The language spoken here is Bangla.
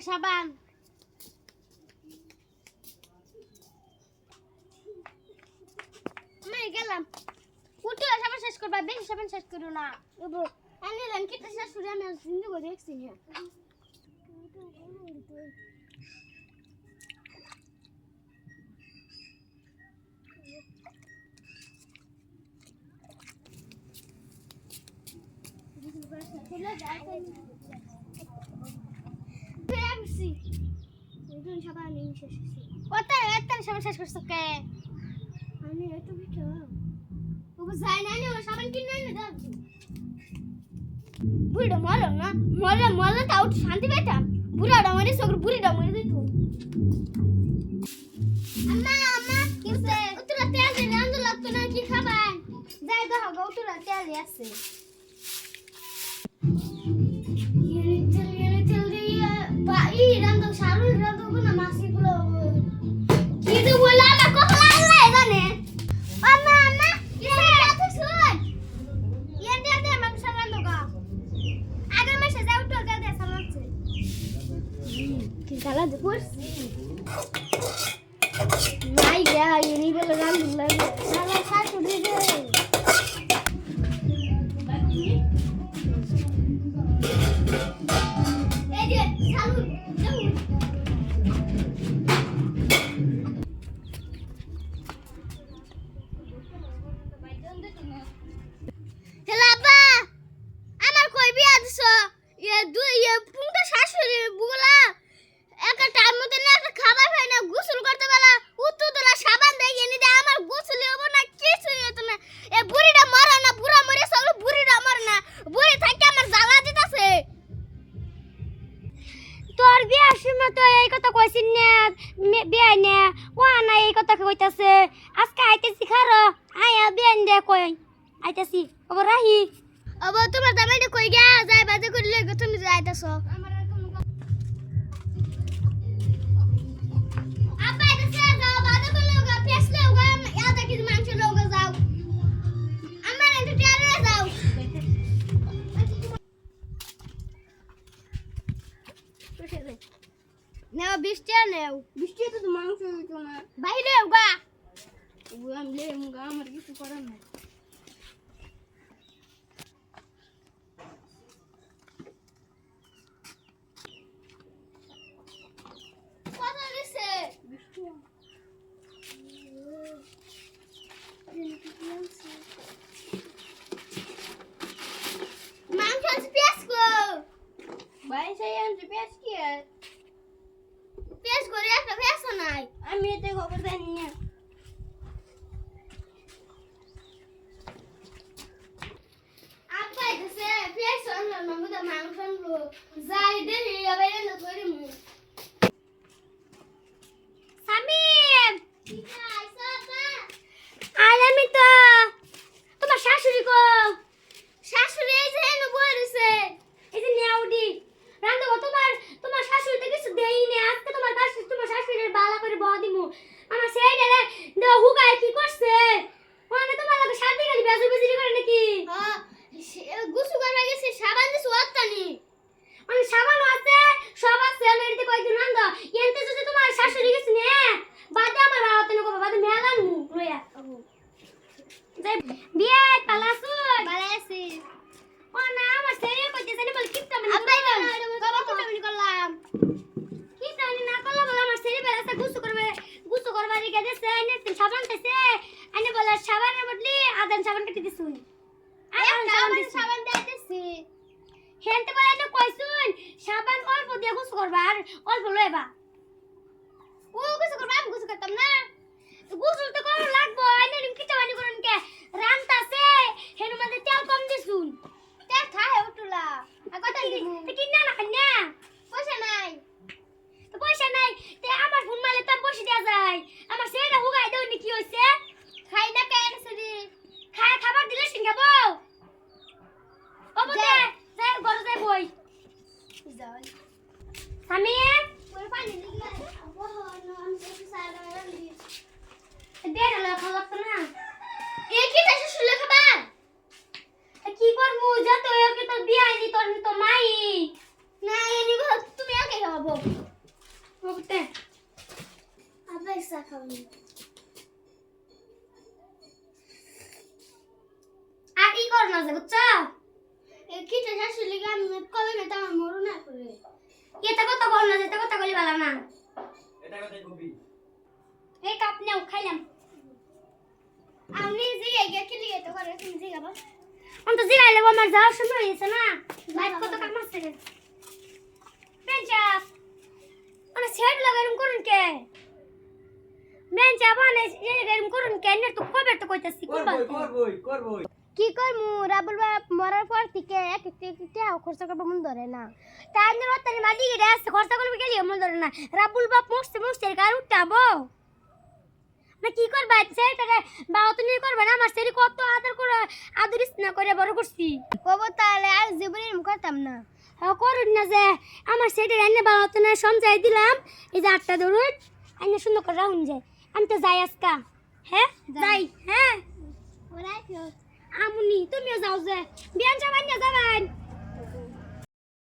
সাবান আমি গেলাম উঠে সাবান শেষ করবা বেশি সাবান শেষ করো না আমি লঙ্কিটা শেষ করে আমি জিন্দগি দেখছি না শেষ করছো কে আমি এত বিটা ও যাই না নি ও সাবান কিনে এনে দাও বুড়িটা মরো না মরলে তাও শান্তি পেতাম বুড়াটা মরে সগর বুড়িটা মরে দিত আম্মা কিসে উতরা তেল দে রান্দ লাগতো না কি খাবেন যাই দাও গো উতরা তেল আছে তেল দিয়ে বাই রান্দ সারু রান্দ না মাসিগুলো কিন্তু বলা না কখন আল্লাহ জানে আম্মা কিসে এত শুন ইয়ে দে মাংস রান্দ গা আগের মাসে যাও তো দে সালাচ্ছে কি গালা দে পড়ছি নাই গা ইনি বলে রান্দ লাগে সালা খাই তো দে এই যে সালু যাও আজকে আইতেছি খারো আয়া বিয়ান দে কই আইতেছি ওবা রাহি ওবা তোমার দামাইতে কই গা যাই বাজে কইলে তুমি যাইতাছো আমার আব্বা আইতাছে যাও বাজে কইলে গা পেছলে গা ইয়াদা কি মাংস লোগা যাও আমার এন্ড টিয়ারে যাও নেও 20 টাকা নেও 20 টাকা তো মাংস হইতো না বাইরে গা আমি লে মুগা আমার কিছু করার নাই কত দিছে 20 টাকা মাংস পেঁয়াজ কো ভাই সেই আনছে পেঁয়াজ কি পেঁয়াজ করে একটা পেঁয়াজ নাই আমি এতে খবর জানি না যাই দেরি আবার না করে মু সামিম ঠিক আছে আপা আমি তো তোমার শাশুড়ি কো শাশুড়ি এই যে এনে বইছে এই যে নেউডি রান্না কো তোমার শাশুড়ি তো কিছু দেই না আজকে তোমার শাশুড়ির বালা করে বহ দিমু আমার সেইডারে দেও হুগায় কি করছে মানে তোমার লাগে শাদি খালি বেজু বেজুরি করে নাকি হ্যাঁ গুছু করবা গেছে সাবান দিছ ওত্তানি মানে সাবান আছে সব আছে আমি এদিকে কয়েকদিন রান্দ এনতে যদি তোমার শাশুড়ি গেছে নে বাদে আমার বাবাতে নকো বাদে মেলান মু লইয়া যাই বিয়ে পালাসু পালাসি ও না আমার সেরে কইতেছে নে বল কিপটা মানে আব্বাই বাবা কিপটা করলাম কিপটা না করলাম বল আমার সেরে বেলাসে গুছু করবা রিগে দেছে এনে সাবান দেছে এনে বল সাবানের বদলে আদান সাবান কেটে দিছুন সাবান দিতেছি হেনতে বলে না কইছুন সাবান অল্প দিয়ে গুছু করবা আর অল্প লইবা ও গুছু করবা আমি গুছু করতাম না গুছু তো করা লাগবো আইনে নিম কিটা বানি করুন কে রান্তাছে হেনু মধ্যে তেল কম দিছুন তেল খায় উঠলা আর কত দিমু তে কিনা না খান্না পয়সা নাই তে আমার ফোন মারলে তো পয়সা দেয়া যায় আমার সেটা হুগাই দাও নি কি হইছে খাই না কেন সরি খাবার দিলে সিংগাবো ওবতে যাই ঘরে যাই বই যাও সামিয়া ওর পানি লাগি ওহ নো আমি কিছু সারা রান্দি দেড় লা খাওয়া তো না এই কি তাই শুলে খাবার কি করমু যত একে তো বিয়াই নি তোর তো মাই না এনি তুমি আগে খাবো কিটা শাশুড়ি গান কবে না তার মরু না করে এটা কথা বল না যেটা কথা বলি ভালো না এটা কথাই কবি এই কাপ নাও খাইলাম আমি জি আগে খেলি তো করে তুমি জি গাবা অন্ত জি আইলে আমার যাওয়ার সময় হয়েছে না বাইক কত কাম আছে পেঞ্চা মানে সেট লাগাইম করুন কে মেঞ্চা বানে এই লাগাইম করুন কে নে তো কবে তো কইতাছি করবই কি করমু রাবুল বাপ মরার পর থেকে এক একটা খরচ করব মন ধরে না তাই না রতনে মাটি গেছে আছে খরচ করব গেলি মন ধরে না রাবুল বাপ মস্তে কার উঠাবো না কি করবা সেটা বাও তুমি করবে না আমার সেরি কত আদর করে আদরিস না করে বড় করছি কব তাহলে আর জীবনে করতাম না হ্যাঁ করুন না যে আমার সেটা রান্না বাও তো না সমঝাই দিলাম এই যে আটটা ধরুন আইনা সুন্দর করে রাউন যায় আমি তো যাই আজকা হ্যাঁ যাই হ্যাঁ আমুনি তুমিও যাও যে বিয়ান যাবেন না যাবেন